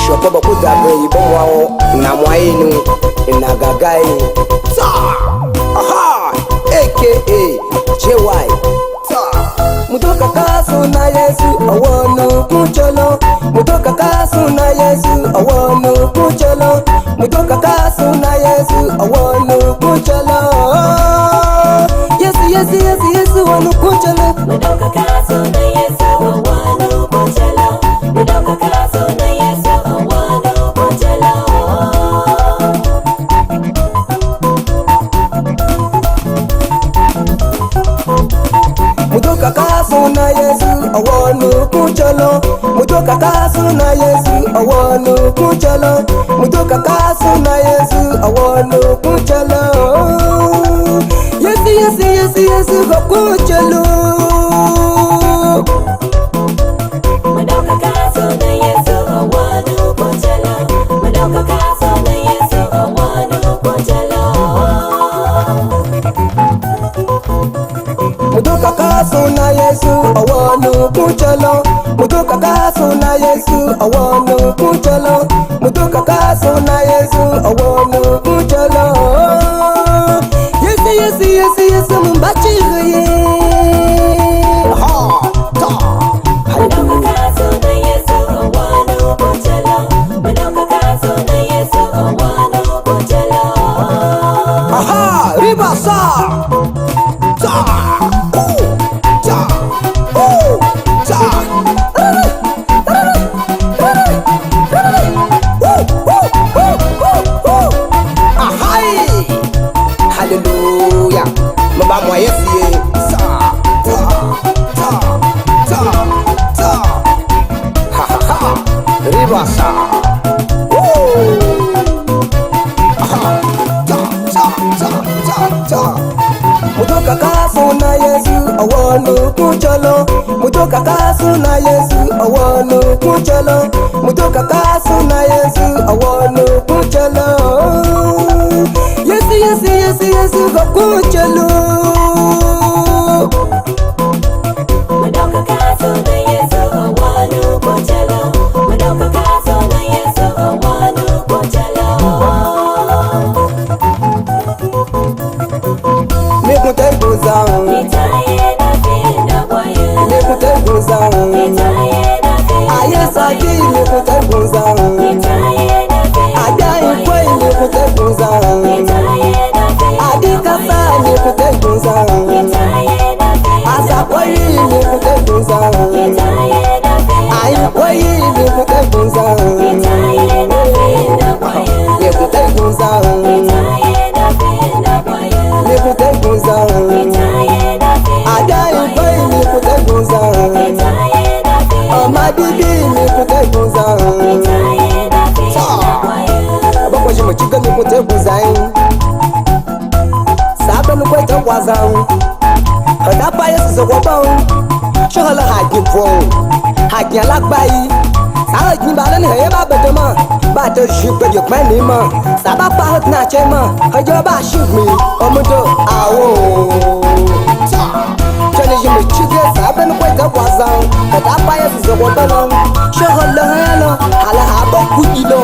Shoko bakuta be ibon wao na mwainu na gagai. AKA JY. Mutoka kaso na Yesu awono kucholo. Mutoka kaso na Yesu awono kucholo. Mutoka kaso na Yesu awono kucholo. Yesu wanu kucholo. Mutoka kaso na Yesu awono kucholo. Mutoka kaso na Yesu awono kucholo. Mutoka kaso na Yesu awono kucholo. Mutoka kaso na Yesu awono kucholo. Mutoka kaso na Yesu awono kucholo. Yesu go kucholo. Mutoka kaso na Yesu awono kucholo. Mutoka kaso na Yesu awono kucholo. Mutoka kaso na Yesu awono kucholo. Mutoka kaso na Yesu awono kucholo. Mutoka kaso na Yesu awono kucholo. Yesu mbachire. Mutoka kaso na Yesu awono kucholo. Mutoka kaso na Yesu awono kucholo. Ribasa. Hallelujah. Mama mwa Yesu. Ribasa. Mutoka kaso na Yesu awono kucholo. Mutoka kaso na Yesu awono kucholo. Mutoka kaso na Yesu awono kucholo. Yesu go kucholo. Mutoka kaso na Yesu awono kucholo. Mutoka kaso na Yesu awono kucholo. Mekuteguza. Itaye na finda kwayo. Mekuteguza. Itaye na finda Ayesa ki mekuteguza. Itaye na finda Adai kwai mekuteguza. Itaye na finda Adikasa mekuteguza. Itaye na finda Asa kwai mekuteguza. Itaye na finda Ai kwai mekuteguza. Itaye na finda kwayo. Mekuteguza. Itaye na finda kwayo. Mekuteguza. Itaye na finda Adai kwai mekuteguza. Itaye na finda Amadibi mekuteguza. Itaye na finda kwayo. Abako jimo chiga mekuteguza. Saba nukweta kwaza. Hadapa Yesu zogobon. Shohala hagifo. Hagia lakbai. Sara jimbalan he ba bedema. Ba to ship yo kmanima. Saba pa na chema. Hajo ba shugmi. Omudo awo. Jani jimo chiga saba nukweta kwaza. Hadapa Yesu zogobon. Shohala hano. Hala habo kujilo.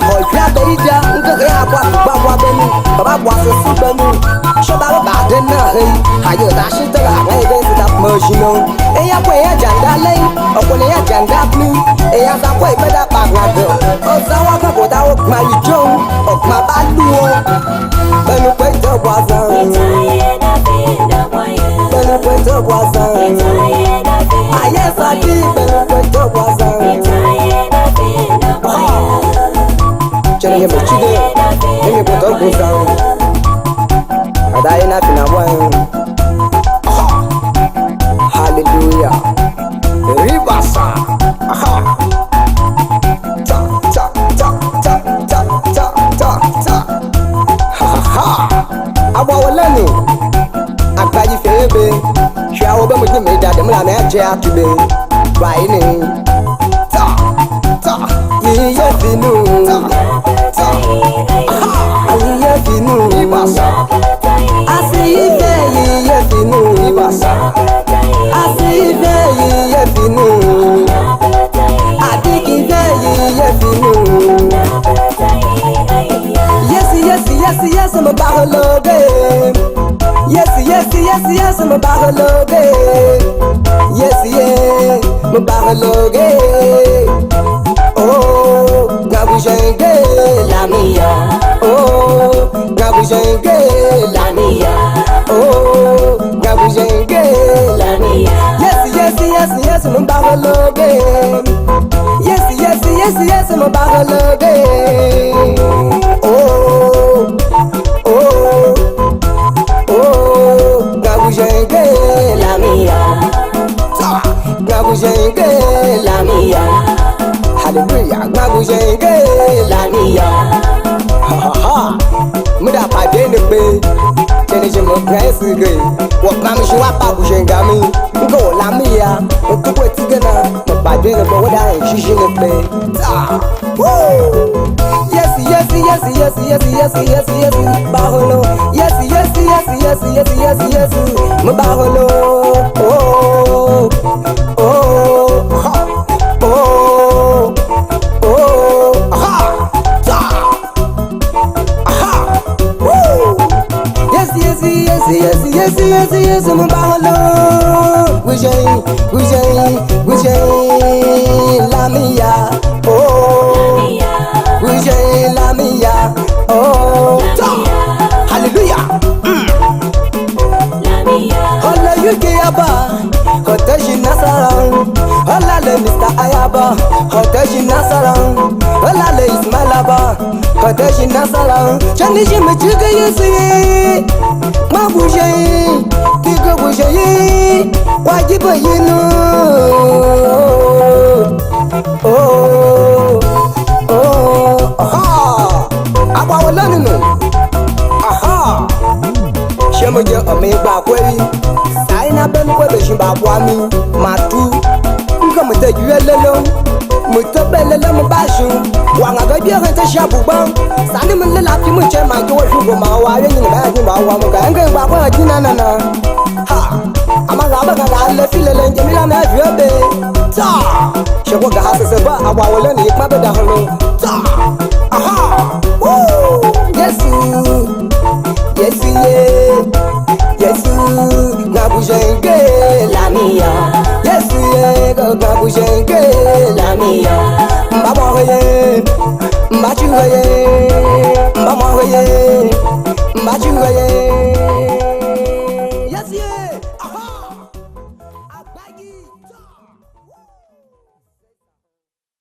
Hoya beida ngege habwa babwa benu. Baba bwasa subenu. Shoba ba dena he. Hayo da shitara ngai be sita mojino. Eya kwe ya janda lei. Okole ya janda blu. Eya sa kwe beda bagado. Ozawa ka boda okma ijon. Okma baluo. Benu kwete waza. Itaye na finda kwayo. Benu kwete waza. Itaye na finda Ayesa ki benu kwete waza. Itaye na finda kwayo. Chene ye mochide. Emi bodo guza. Adai na finabwa. Hallelujah. Ribasa. Ta ta ta ta ta ta ta ta. Abo walanu. Akpaji febe. Shia obe mo me da dem la me aje atube. Bai ni. Ta ta. Iye finu. Ta. Iye finu. Ribasa. Asi ife iye finu. Ribasa. Asi ife iye finu adiki ye finu yes me bahologe yes me bahologe yes me bahologe oh gabujenge la mia oh gabujenge la mia oh gabujenge la mia yes me bahologe yes me bahologe oh gabujenge la mia gabujenge la mia hallelujah gabujenge la mia ha ha muda pa dene pe tene je mo grace ge wo kam shi wa pa bujenga mi ngo la mia o to ko tigana mo pa dene bo wa da shi shi ne pe woo yes baholo yes me baholo oh ha ta aha woo yes me baholo guje la mia oh guje la mia oh hallelujah hola yuki aba hotaji nasaran hola le Mr. Ayaba hotaji nasaran hola le Ismail aba hotaji nasaran chani jime chiga yesi ma buje kigo buje wajiba yinu oh aha agba wala ninu aha shemo je ome gba kweri sai na ben ko do shin ba bwa mi matu ngo mo te juwe lelo mo to belele mo ba shu wa nga ga bi han te sha bu gban sani mo le la fi mo che ma jo shu go ma wa re ni ba ni ba wa mo ga nga gba ko ji na ha ama ga ba ga le fi lele nje mi la na ju be ta shego ga ha se ba agba wala ni pa be da holo ta aha woo yes gabujenge la mia yes gabujenge la mia mbabo ye